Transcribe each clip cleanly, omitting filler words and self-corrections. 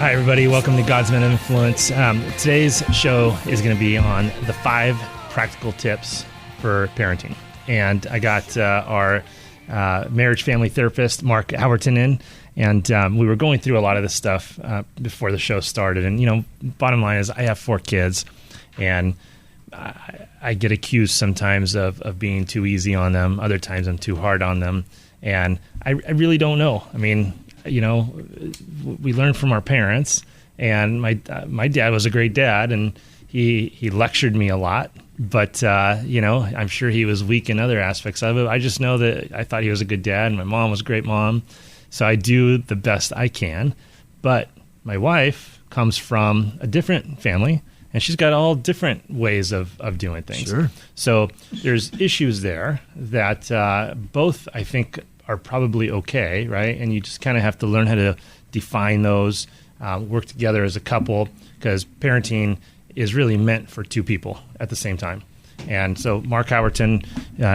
Hi, everybody. Welcome to God's Men of Influence. Today's show is going to be on the 5 practical tips for parenting. And I got our marriage family therapist, Mark Howerton, in. And we were going through a lot of this stuff before the show started. And, you know, bottom line is I have 4 kids. And I get accused sometimes of being too easy on them. Other times I'm too hard on them. And I really don't know. I mean, you know, we learn from our parents, and my dad was a great dad, and he lectured me a lot, but you know, I'm sure he was weak in other aspects of it. I just know that I thought he was a good dad, and my mom was a great mom, so I do the best I can. But my wife comes from a different family, and she's got all different ways of doing things. Sure. So there's issues there that both, I think, are probably okay, right? And you just kind of have to learn how to define those, work together as a couple, because parenting is really meant for 2 people at the same time. And so, Mark Howerton,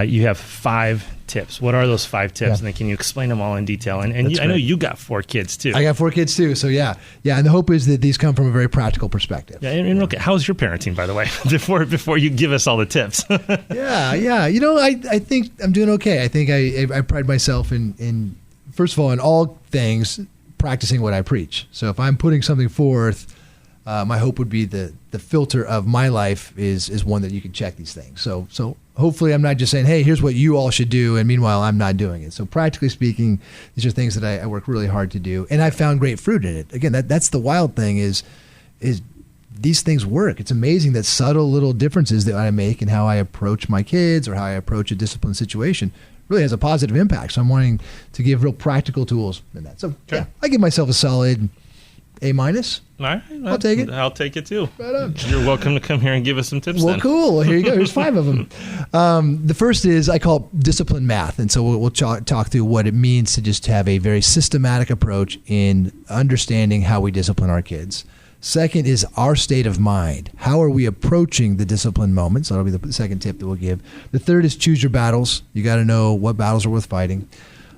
you have 5 tips. What are those 5 tips? Yeah. And then can you explain them all in detail? And I know you got 4 kids too. I got 4 kids too. So yeah. And the hope is that these come from a very practical perspective. Yeah. And okay, how's your parenting, by the way, before you give us all the tips? Yeah. You know, I think I'm doing okay. I think I pride myself in first of all, in all things, practicing what I preach. So if I'm putting something forth, my hope would be the filter of my life is one that you can check these things. So hopefully I'm not just saying, hey, here's what you all should do, and meanwhile I'm not doing it. So practically speaking, these are things that I work really hard to do, and I found great fruit in it. Again, that's the wild thing is these things work. It's amazing that subtle little differences that I make in how I approach my kids or how I approach a discipline situation really has a positive impact. So I'm wanting to give real practical tools in that. So okay. Yeah, I give myself a solid A-. All right, I'll take it. I'll take it too. Right on. You're welcome to come here and give us some tips. Well, cool. Well, here you go. Here's 5 of them. The first is I call it discipline math, and so we'll talk through what it means to just have a very systematic approach in understanding how we discipline our kids. Second is our state of mind. How are we approaching the discipline moments? That'll be the second tip that we'll give. The third is choose your battles. You got to know what battles are worth fighting.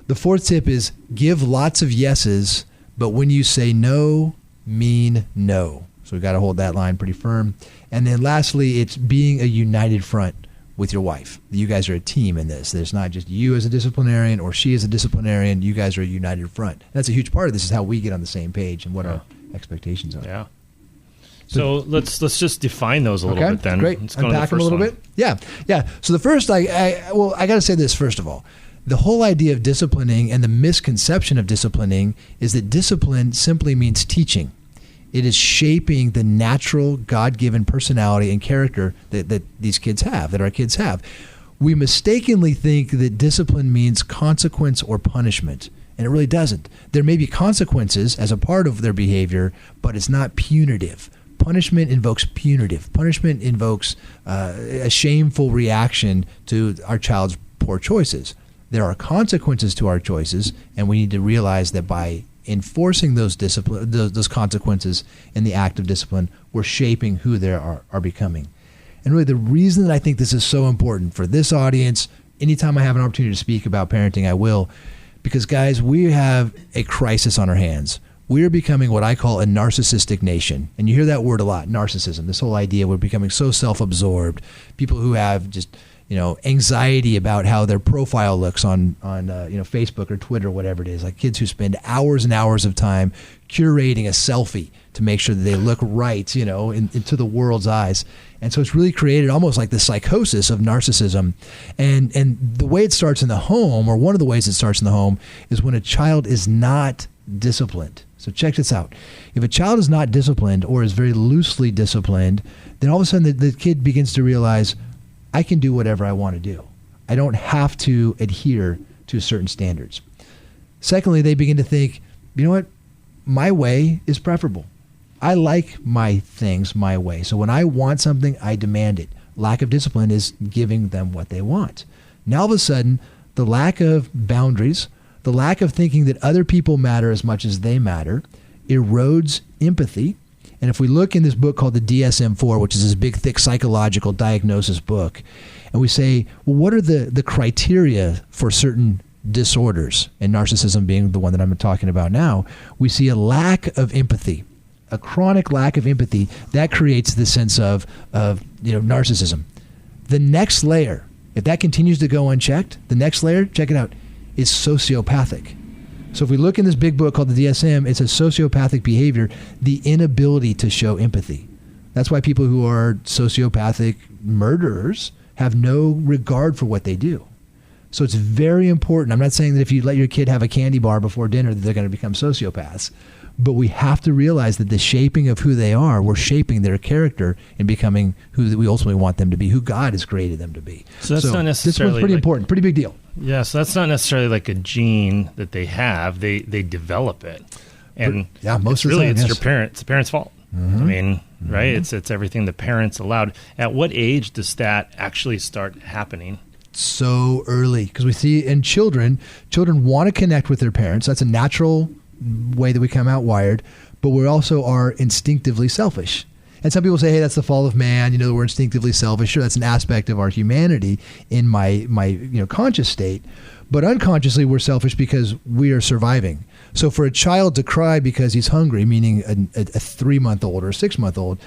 The fourth tip is give lots of yeses, but when you say no, mean no. So we've got to hold that line pretty firm. And then lastly, it's being a united front with your wife. You guys are a team in this. There's not just you as a disciplinarian or she as a disciplinarian. You guys are a united front. And that's a huge part of this is how we get on the same page and what our expectations are. Yeah. So let's just define those a little bit then. Great. Let's unpack them a little bit. Yeah. So the first, I got to say this first of all. The whole idea of disciplining and the misconception of disciplining is that discipline simply means teaching. It is shaping the natural God-given personality and character that these kids have, that our kids have. We mistakenly think that discipline means consequence or punishment, and it really doesn't. There may be consequences as a part of their behavior, but it's not punitive. Punishment invokes punitive. Punishment invokes a shameful reaction to our child's poor choices. There are consequences to our choices, and we need to realize that by enforcing those consequences in the act of discipline, we're shaping who they are becoming. And really the reason that I think this is so important for this audience, anytime I have an opportunity to speak about parenting, I will, because guys, we have a crisis on our hands. We are becoming what I call a narcissistic nation. And you hear that word a lot, narcissism, this whole idea we're becoming so self-absorbed, people who have just anxiety about how their profile looks on Facebook or Twitter, or whatever it is. Like kids who spend hours and hours of time curating a selfie to make sure that they look right, into the world's eyes. And so it's really created almost like the psychosis of narcissism. And the way it starts in the home, or one of the ways it starts in the home, is when a child is not disciplined. So check this out. If a child is not disciplined or is very loosely disciplined, then all of a sudden the kid begins to realize, I can do whatever I want to do. I don't have to adhere to certain standards. Secondly, they begin to think, you know what? My way is preferable. I like my things my way. So when I want something, I demand it. Lack of discipline is giving them what they want. Now all of a sudden, the lack of boundaries, the lack of thinking that other people matter as much as they matter, erodes empathy. And if we look in this book called the DSM-4, which is this big, thick psychological diagnosis book, and we say, well, what are the criteria for certain disorders, and narcissism being the one that I'm talking about now, we see a lack of empathy. a chronic lack of empathy, that creates this sense of narcissism. The next layer, if that continues to go unchecked, the next layer, check it out, is sociopathic. So if we look in this big book called the DSM, it's a sociopathic behavior, the inability to show empathy. That's why people who are sociopathic murderers have no regard for what they do. So it's very important. I'm not saying that if you let your kid have a candy bar before dinner that they're going to become sociopaths, but we have to realize that the shaping of who they are, we're shaping their character and becoming who we ultimately want them to be, who God has created them to be. So that's not necessarily... This one's pretty important, pretty big deal. Yeah, so that's not necessarily like a gene that they have. They develop it. And most of the time, it's your parents. It's the parents' fault. I mean, right? It's everything the parents allowed. At what age does that actually start happening? So early, because we see in children want to connect with their parents. That's a natural way that we come out wired, but we also are instinctively selfish. And some people say, hey, that's the fall of man. We're instinctively selfish. Sure, that's an aspect of our humanity in my conscious state. But unconsciously, we're selfish because we are surviving. So for a child to cry because he's hungry, meaning a 3-month-old or a 6-month-old,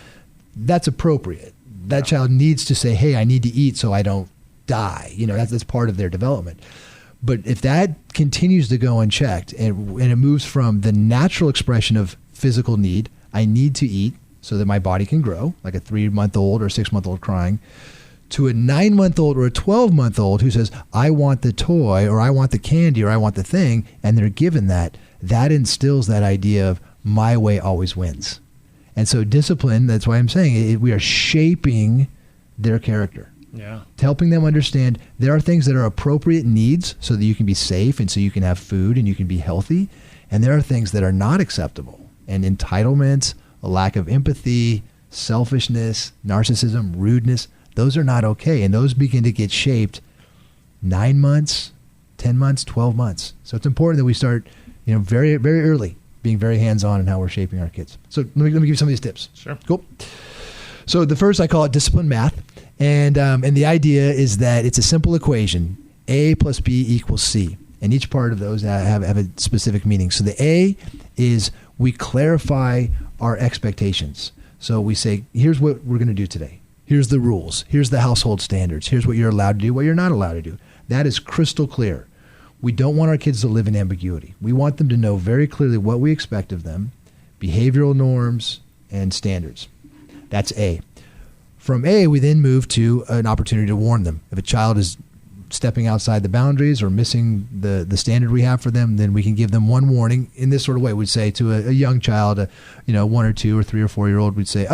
that's appropriate. That child needs to say, hey, I need to eat so I don't die. That's part of their development. But if that continues to go unchecked and it moves from the natural expression of physical need, I need to eat so that my body can grow, like a 3-month-old or a 6-month-old crying, to a 9-month-old or a 12-month-old who says, I want the toy or I want the candy or I want the thing, and they're given that instills that idea of my way always wins. And so discipline, that's why I'm saying we are shaping their character. Yeah. Helping them understand there are things that are appropriate needs so that you can be safe and so you can have food and you can be healthy. And there are things that are not acceptable. And entitlements, a lack of empathy, selfishness, narcissism, rudeness, those are not okay. And those begin to get shaped 9 months, 10 months, 12 months. So it's important that we start, very, very early being very hands-on in how we're shaping our kids. So let me give you some of these tips. Sure. Cool. So the first, I call it discipline math. And the idea is that it's a simple equation, A plus B equals C. And each part of those have a specific meaning. So the A is we clarify our expectations. So we say, here's what we're going to do today. Here's the rules. Here's the household standards. Here's what you're allowed to do, what you're not allowed to do. That is crystal clear. We don't want our kids to live in ambiguity. We want them to know very clearly what we expect of them, behavioral norms and standards. That's A. From A, we then move to an opportunity to warn them. If a child is stepping outside the boundaries or missing the standard we have for them, then we can give them one warning in this sort of way. We'd say to a young child, 1 or 2 or 3 or 4-year-old, we'd say,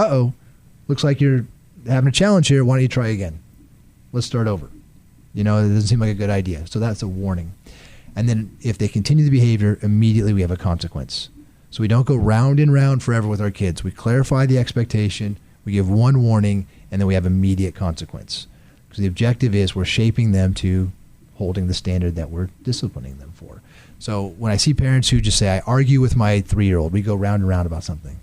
looks like you're having a challenge here. Why don't you try again? Let's start over. It doesn't seem like a good idea. So that's a warning. And then if they continue the behavior, immediately we have a consequence. So we don't go round and round forever with our kids. We clarify the expectation, we give one warning, and then we have immediate consequence. Because the objective is we're shaping them to holding the standard that we're disciplining them for. So when I see parents who just say, I argue with my 3-year-old, we go round and round about something.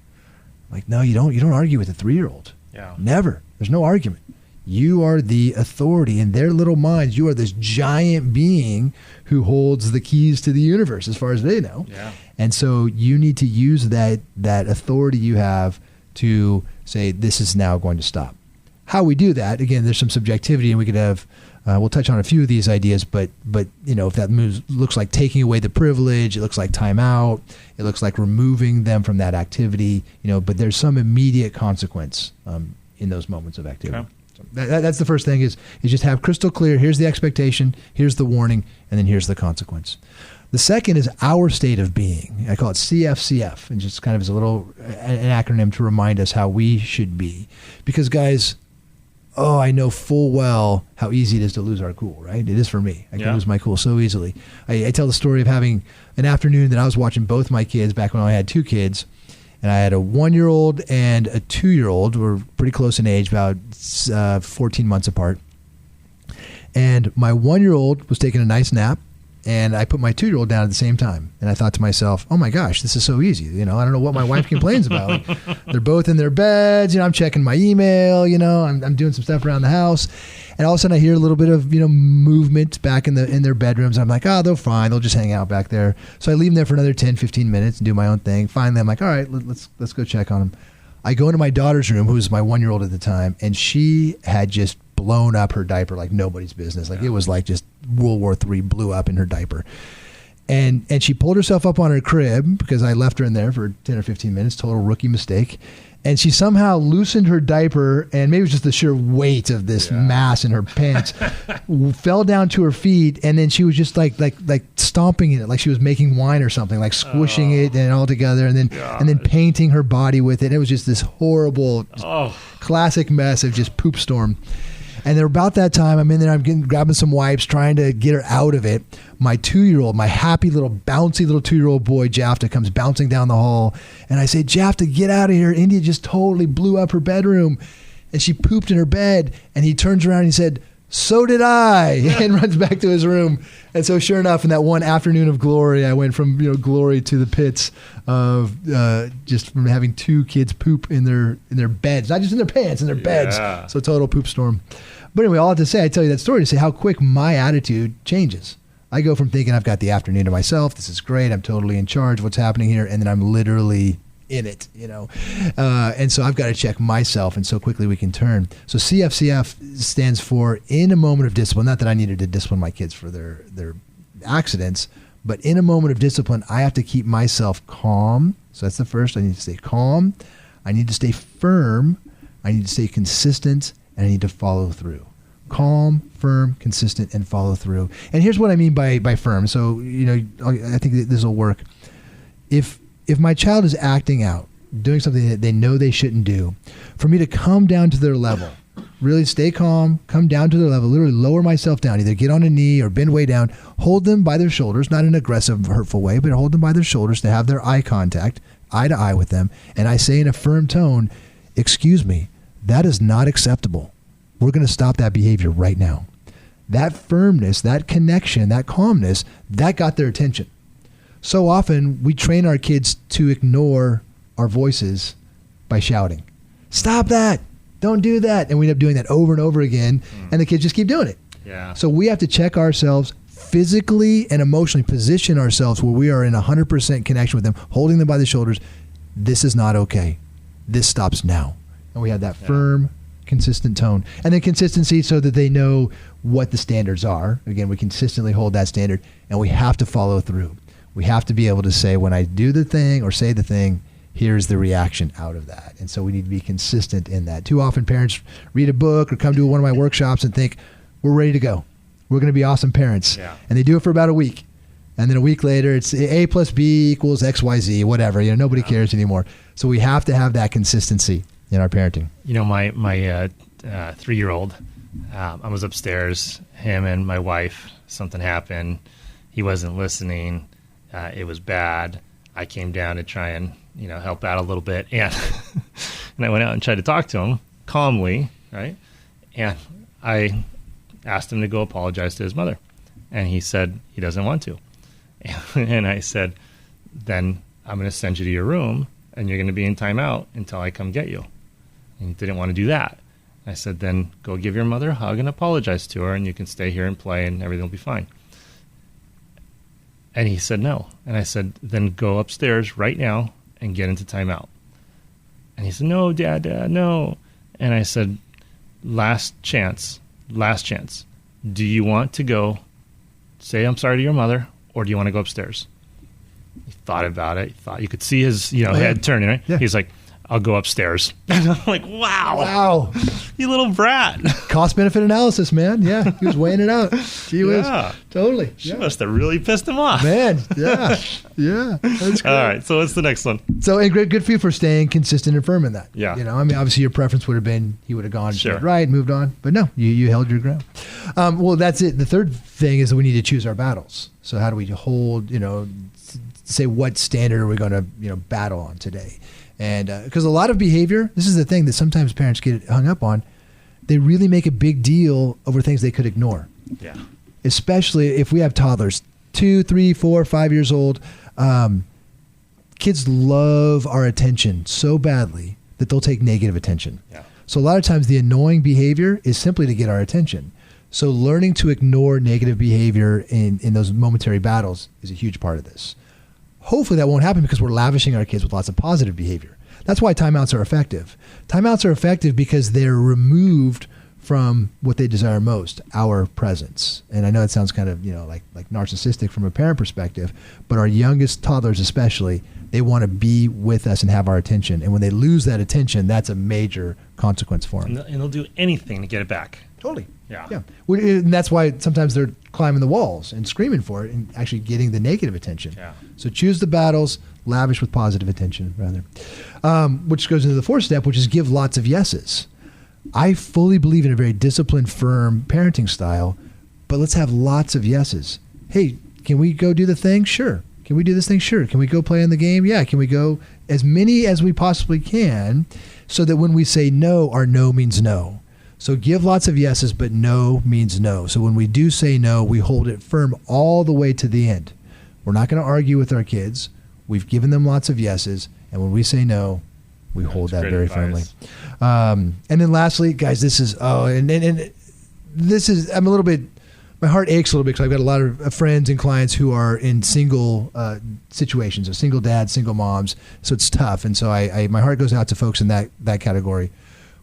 I'm like, no, you don't argue with a 3-year-old. Yeah. Never. There's no argument. You are the authority in their little minds. You are this giant being who holds the keys to the universe as far as they know. Yeah. And so you need to use that authority you have to say, this is now going to stop. How we do that, again, there's some subjectivity, and we could have, we'll touch on a few of these ideas, but if that looks like taking away the privilege, it looks like timeout, it looks like removing them from that activity, but there's some immediate consequence in those moments of activity. Okay. So that's the first thing is just have crystal clear, here's the expectation, here's the warning, and then here's the consequence. The second is our state of being. I call it CFCF, and just kind of as a little an acronym to remind us how we should be. Because guys, I know full well how easy it is to lose our cool, right? It is for me. I can lose my cool so easily. I tell the story of having an afternoon that I was watching both my kids back when I had 2 kids. And I had a 1-year-old and a 2-year-old. We're pretty close in age, about 14 months apart. And my 1-year-old was taking a nice nap, and I put my 2-year-old down at the same time. And I thought to myself, oh my gosh, this is so easy. You know, I don't know what my wife complains about. Like, they're both in their beds. You know, I'm checking my email. You know, I'm doing some stuff around the house. And all of a sudden I hear a little bit of, you know, movement back in their bedrooms. I'm like, oh, they're fine. They'll just hang out back there. So I leave them there for another 10, 15 minutes and do my own thing. Finally, I'm like, all right, let's go check on them. I go into my daughter's room, who was my 1-year-old at the time, and she had just blown up her diaper like nobody's business. Like, it was like just World War III blew up in her diaper. And she pulled herself up on her crib because I left her in there for 10 or 15 minutes, total rookie mistake. And she somehow loosened her diaper, and maybe it was just the sheer weight of this mass in her pants, fell down to her feet, and then she was just like stomping in it, like she was making wine or something, like squishing it and all together, and then painting her body with it. It was just this horrible, classic mess of just poop storm. And then about that time, I'm in there, grabbing some wipes, trying to get her out of it. My 2-year-old, my happy little bouncy little 2-year-old boy, Jafta, comes bouncing down the hall. And I say, Jafta, get out of here. India just totally blew up her bedroom. And she pooped in her bed. And he turns around and he said, so did I, and runs back to his room. And so sure enough, in that one afternoon of glory, I went from, you know, glory to the pits of just from having 2 kids poop in their beds, not just in their pants, in their beds. So total poop storm. But anyway, all I have to say, I tell you that story to say how quick my attitude changes. I go from thinking I've got the afternoon to myself. This is great. I'm totally in charge of what's happening here. And then I'm literally in it, you know. And so I've got to check myself, and so quickly we can turn. So CFCF stands for in a moment of discipline. Not that I needed to discipline my kids for their accidents, but in a moment of discipline, I have to keep myself calm. So that's the first. I need to stay calm. I need to stay firm. I need to stay consistent. And I need to follow through. Calm, firm, consistent, and follow through. And here's what I mean by firm. So, you know, I think this will work. If my child is acting out, doing something that they know they shouldn't do, for me to come down to their level, really stay calm, come down to their level, literally lower myself down, either get on a knee or bend way down, hold them by their shoulders, not in an aggressive, hurtful way, but hold them by their shoulders to have their eye contact, eye to eye with them. And I say in a firm tone, excuse me, that is not acceptable. We're going to stop that behavior right now. That firmness, that connection, that calmness, that got their attention. So often we train our kids to ignore our voices by shouting, stop that, don't do that. And we end up doing that over and over again, and the kids just keep doing it. Yeah. So we have to check ourselves physically and emotionally, position ourselves where we are in 100% connection with them, holding them by the shoulders. This is not okay. This stops now. And we have that firm, consistent tone. And then consistency so that they know what the standards are. Again, we consistently hold that standard, and we have to follow through. We have to be able to say, when I do the thing or say the thing, here's the reaction out of that. And so we need to be consistent in that. Too often parents read a book or come to one of my workshops and think, we're ready to go. We're going to be awesome parents. Yeah. And they do it for about a week. And then a week later, it's A plus B equals XYZ, whatever. You know, nobody cares anymore. So we have to have that consistency in our parenting. You know, my 3-year-old, I was upstairs, him and my wife, something happened. He wasn't listening. It was bad. I came down to try and, you know, help out a little bit. And, and I went out and tried to talk to him calmly, right? And I asked him to go apologize to his mother. And he said he doesn't want to. And I said, then I'm going to send you to your room, and you're going to be in timeout until I come get you. And he didn't want to do that. I said, then go give your mother a hug and apologize to her, and you can stay here and play, and everything will be fine. And he said no. And I said, then go upstairs right now and get into timeout. And he said, no, Dad, no. And I said, last chance. Do you want to go say I'm sorry to your mother, or do you want to go upstairs? He thought about it. He thought, you could see his head turning, right? Yeah. He's like, I'll go upstairs. And I'm like, wow, you little brat. Cost-benefit analysis, man. Yeah, he was weighing it out. He was totally. She must have really pissed him off. Man, yeah. That's great. All right, so what's the next one? So, and good for you for staying consistent and firm in that. Yeah. You know, I mean, obviously your preference would have been he would have gone right, moved on. But no, you held your ground. Well, that's it. The third thing is that we need to choose our battles. So how do we hold, say what standard are we going to, battle on today? And because a lot of behavior, this is the thing that sometimes parents get hung up on, they really make a big deal over things they could ignore. Yeah. Especially if we have toddlers, 2, 3, 4, 5 years old, kids love our attention so badly that they'll take negative attention. Yeah. So a lot of times the annoying behavior is simply to get our attention. So learning to ignore negative behavior in those momentary battles is a huge part of this. Hopefully that won't happen because we're lavishing our kids with lots of positive behavior. That's why timeouts are effective. Timeouts are effective because they're removed from what they desire most, our presence. And I know it sounds kind of, like narcissistic from a parent perspective, but our youngest toddlers especially, they want to be with us and have our attention. And when they lose that attention, that's a major consequence for them. And they'll do anything to get it back. Totally. Yeah. And that's why sometimes they're climbing the walls and screaming for it and actually getting the negative attention. Yeah. So choose the battles, lavish with positive attention, rather. Which goes into the fourth step, which is give lots of yeses. I fully believe in a very disciplined, firm parenting style, but let's have lots of yeses. Hey, can we go do the thing? Sure. Can we do this thing? Sure. Can we go play in the game? Yeah. Can we go as many as we possibly can so that when we say no, our no means no. So give lots of yeses, but no means no. So when we do say no, we hold it firm all the way to the end. We're not going to argue with our kids. We've given them lots of yeses. And when we say no, we hold that very firmly. And then lastly, guys, this is, I'm a little bit, my heart aches a little bit because I've got a lot of friends and clients who are in single situations, or single dads, single moms. So it's tough. And so my heart goes out to folks in that category.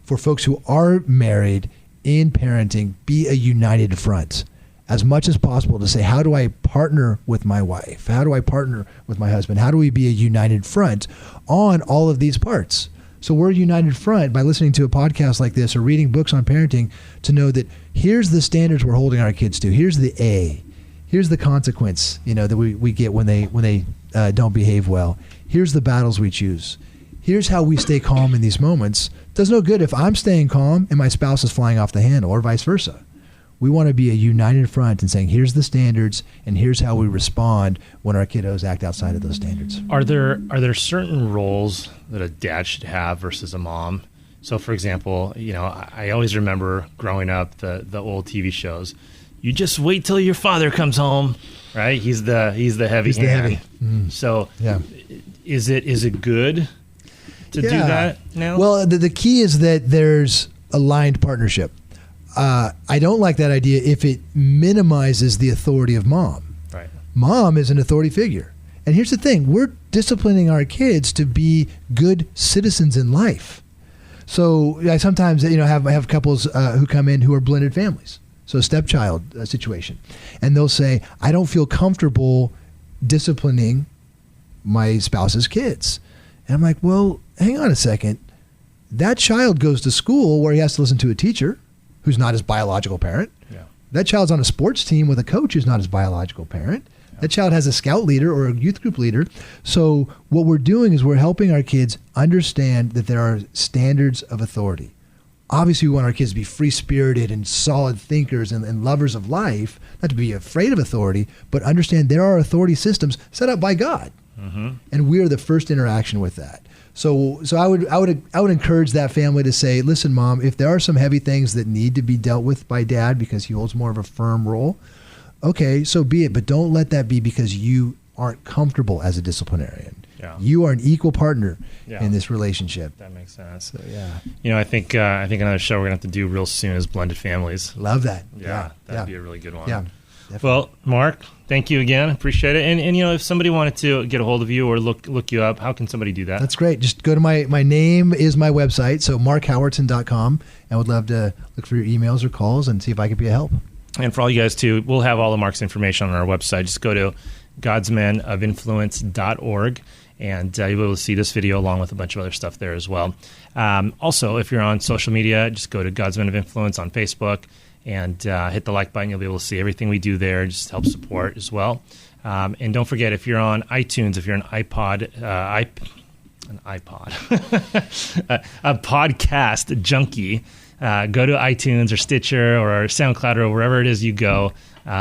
For folks who are married in parenting, be a united front as much as possible to say, how do I partner with my wife? How do I partner with my husband? How do we be a united front on all of these parts? So we're a united front by listening to a podcast like this or reading books on parenting to know that here's the standards we're holding our kids to. Here's the A. Here's the consequence, that we get when they don't behave well. Here's the battles we choose. Here's how we stay calm in these moments. Does no good if I'm staying calm and my spouse is flying off the handle, or vice versa. We want to be a united front and saying, here's the standards and here's how we respond when our kiddos act outside of those standards. Are there certain roles that a dad should have versus a mom? So, for example, I always remember growing up the old TV shows. You just wait till your father comes home, right? He's the heavy hand. Mm. So, yeah. Is it good to do that now? Well, the key is that there's aligned partnership. I don't like that idea if it minimizes the authority of mom. Right. Mom is an authority figure. And here's the thing. We're disciplining our kids to be good citizens in life. So I sometimes have couples who come in who are blended families. So a stepchild situation. And they'll say, I don't feel comfortable disciplining my spouse's kids. And I'm like, well, hang on a second. That child goes to school where he has to listen to a teacher who's not his biological parent. Yeah. That child's on a sports team with a coach who's not his biological parent. Yeah. That child has a scout leader or a youth group leader. So what we're doing is we're helping our kids understand that there are standards of authority. Obviously, we want our kids to be free-spirited and solid thinkers and lovers of life, not to be afraid of authority, but understand there are authority systems set up by God. Mm-hmm. And we are the first interaction with that. So I would encourage that family to say, listen, Mom, if there are some heavy things that need to be dealt with by Dad because he holds more of a firm role, okay, so be it. But don't let that be because you aren't comfortable as a disciplinarian. Yeah. You are an equal partner in this relationship. That makes sense. So, yeah. I think another show we're going to have to do real soon is blended families. Love that. Yeah. That'd be a really good one. Yeah. Definitely. Well, Mark, thank you again. Appreciate it. And if somebody wanted to get a hold of you or look you up, how can somebody do that? That's great. Just go to my name is my website, so markhowerton.com, and would love to look for your emails or calls and see if I could be a help. And for all you guys too, we'll have all of Mark's information on our website. Just go to godsmenofinfluence.org. And you'll be able to see this video along with a bunch of other stuff there as well. Also, if you're on social media, just go to God's Men of Influence on Facebook and hit the like button. You'll be able to see everything we do there. Just help support as well. And don't forget, if you're on iTunes, if you're an iPod, a podcast junkie, go to iTunes or Stitcher or SoundCloud or wherever it is you go.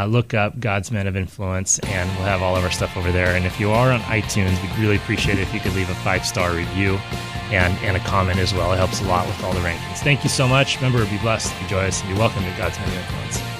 Look up God's Men of Influence, and we'll have all of our stuff over there. And if you are on iTunes, we'd really appreciate it if you could leave a 5-star review and a comment as well. It helps a lot with all the rankings. Thank you so much. Remember, be blessed, be joyous, and be welcome to God's Men of Influence.